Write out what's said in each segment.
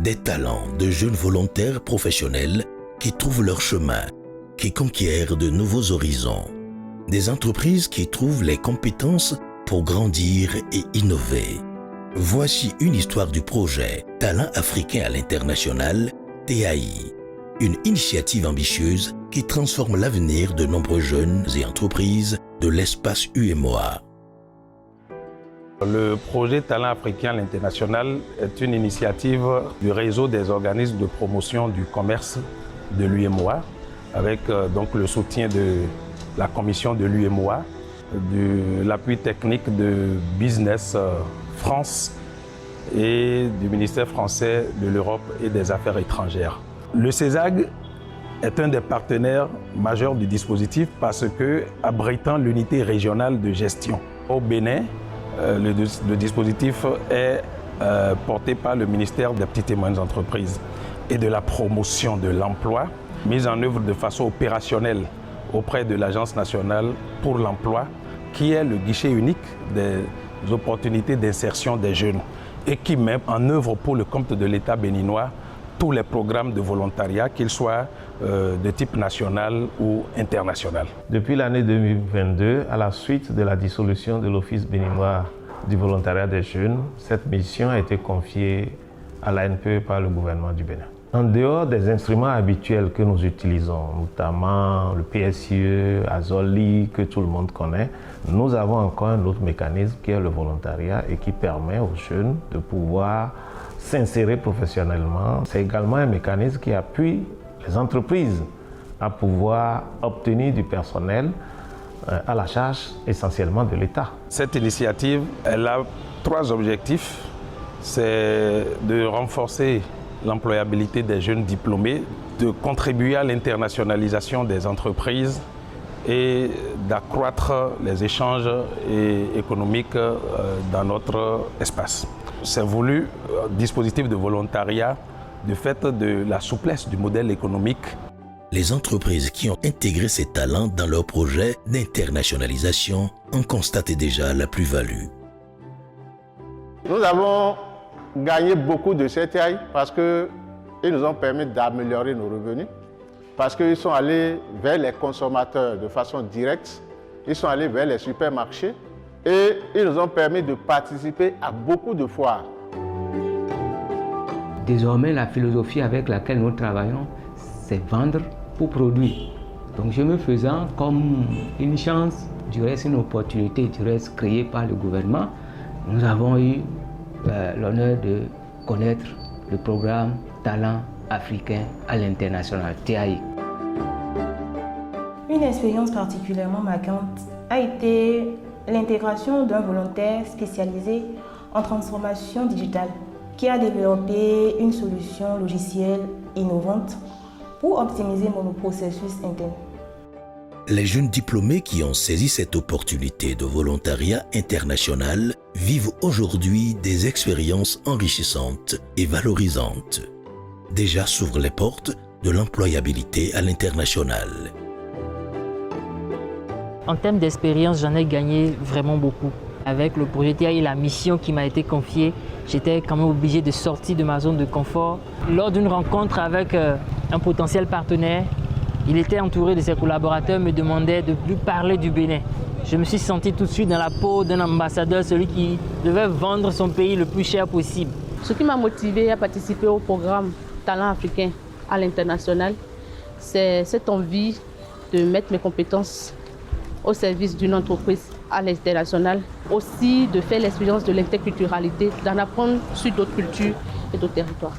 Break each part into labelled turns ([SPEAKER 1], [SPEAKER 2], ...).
[SPEAKER 1] Des talents de jeunes volontaires professionnels qui trouvent leur chemin, qui conquièrent de nouveaux horizons. Des entreprises qui trouvent les compétences pour grandir et innover. Voici une histoire du projet Talent africain à l'international, TAI. Une initiative ambitieuse qui transforme l'avenir de nombreux jeunes et entreprises de l'espace UEMOA.
[SPEAKER 2] Le projet Talent africain à l'international est une initiative du réseau des organismes de promotion du commerce de l'UEMOA, avec donc le soutien de la commission de l'UEMOA, de l'appui technique de Business France et du ministère français de l'Europe et des Affaires étrangères. Le CESAG est un des partenaires majeurs du dispositif parce que, abritant l'unité régionale de gestion au Bénin, le dispositif est porté par le ministère des Petites et Moyennes Entreprises et de la promotion de l'emploi, mis en œuvre de façon opérationnelle auprès de l'Agence nationale pour l'emploi, qui est le guichet unique des opportunités d'insertion des jeunes et qui met en œuvre pour le compte de l'État béninois tous les programmes de volontariat, qu'ils soient de type national ou international.
[SPEAKER 3] Depuis l'année 2022, à la suite de la dissolution de l'Office béninois du volontariat des jeunes, cette mission a été confiée à l'ANPE par le gouvernement du Bénin. En dehors des instruments habituels que nous utilisons, notamment le PSIE, Azoli, que tout le monde connaît, nous avons encore un autre mécanisme qui est le volontariat et qui permet aux jeunes de pouvoir s'insérer professionnellement. C'est également un mécanisme qui appuie les entreprises à pouvoir obtenir du personnel à la charge essentiellement de l'État.
[SPEAKER 2] Cette initiative, elle a 3 objectifs. C'est de renforcer l'employabilité des jeunes diplômés, de contribuer à l'internationalisation des entreprises et d'accroître les échanges économiques dans notre espace. C'est voulu, dispositif de volontariat, du fait de la souplesse du modèle économique.
[SPEAKER 1] Les entreprises qui ont intégré ces talents dans leur projet d'internationalisation ont constaté déjà la plus-value.
[SPEAKER 4] Nous avons gagné beaucoup de CTI parce qu'ils nous ont permis d'améliorer nos revenus, parce qu'ils sont allés vers les consommateurs de façon directe, ils sont allés vers les supermarchés et ils nous ont permis de participer à beaucoup de foires.
[SPEAKER 5] Désormais, la philosophie avec laquelle nous travaillons, c'est vendre pour produire. Donc je me faisant comme une chance, du reste une opportunité, du reste créée par le gouvernement, nous avons eu l'honneur de connaître le programme Talent africain à l'international, TAI.
[SPEAKER 6] Une expérience particulièrement marquante a été l'intégration d'un volontaire spécialisé en transformation digitale qui a développé une solution logicielle innovante pour optimiser mon processus interne.
[SPEAKER 1] Les jeunes diplômés qui ont saisi cette opportunité de volontariat international vivent aujourd'hui des expériences enrichissantes et valorisantes. Déjà s'ouvrent les portes de l'employabilité à l'international.
[SPEAKER 7] En termes d'expérience, j'en ai gagné vraiment beaucoup. Avec le projet TAI et la mission qui m'a été confiée, j'étais quand même obligé de sortir de ma zone de confort. Lors d'une rencontre avec un potentiel partenaire, il était entouré de ses collaborateurs, me demandait de lui parler du Bénin. Je me suis senti tout de suite dans la peau d'un ambassadeur, celui qui devait vendre son pays le plus cher possible.
[SPEAKER 8] Ce qui m'a motivé à participer au programme Talent africain à l'international, c'est cette envie de mettre mes compétences au service d'une entreprise à l'international, aussi de faire l'expérience de l'interculturalité, d'en apprendre sur d'autres cultures et d'autres territoires.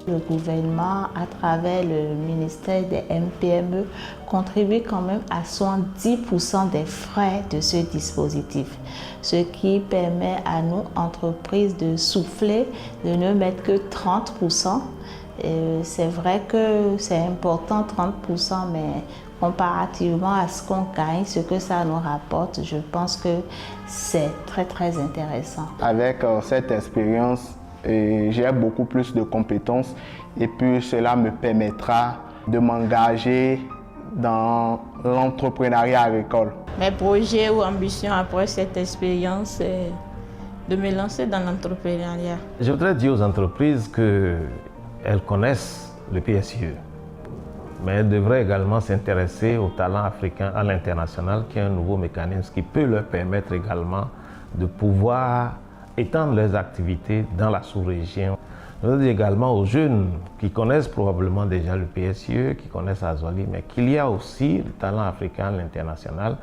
[SPEAKER 9] Le gouvernement, à travers le ministère des MPME, contribue quand même à 70% des frais de ce dispositif, ce qui permet à nos entreprises de souffler, de ne mettre que 30%. C'est vrai que c'est important 30%, mais comparativement à ce qu'on gagne, ce que ça nous rapporte, je pense que c'est très intéressant.
[SPEAKER 4] Avec cette expérience, j'ai beaucoup plus de compétences et puis cela me permettra de m'engager
[SPEAKER 10] dans l'entrepreneuriat agricole.
[SPEAKER 9] Mes projets ou ambitions après cette expérience, c'est de me lancer dans l'entrepreneuriat.
[SPEAKER 3] Je voudrais dire aux entreprises qu'elles connaissent le PSIE, mais elles devraient également s'intéresser aux talents africains à l'international, qui est un nouveau mécanisme qui peut leur permettre également de pouvoir étendre leurs activités dans la sous-région. Je veux dire également aux jeunes qui connaissent probablement déjà le PSIE, qui connaissent Azwali, mais qu'il y a aussi le talent africain à l'international,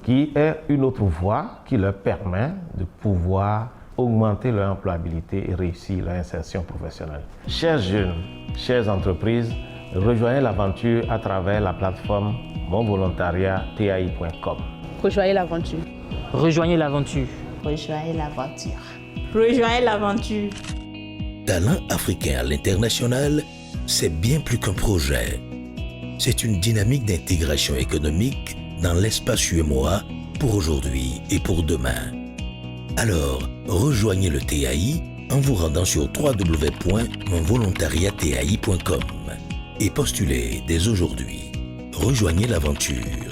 [SPEAKER 3] qui est une autre voie qui leur permet de pouvoir augmenter leur employabilité et réussir leur insertion professionnelle. Chers jeunes, chères entreprises, rejoignez l'aventure à travers la plateforme monvolontariat.tai.com.
[SPEAKER 8] Rejoignez l'aventure.
[SPEAKER 7] Rejoignez l'aventure.
[SPEAKER 9] Rejoignez l'aventure. Rejoignez l'aventure.
[SPEAKER 1] Talent africain à l'international, c'est bien plus qu'un projet. C'est une dynamique d'intégration économique dans l'espace UEMOA pour aujourd'hui et pour demain. Alors, rejoignez le TAI en vous rendant sur www.monvolontariat.tai.com et postulez dès aujourd'hui. Rejoignez l'aventure.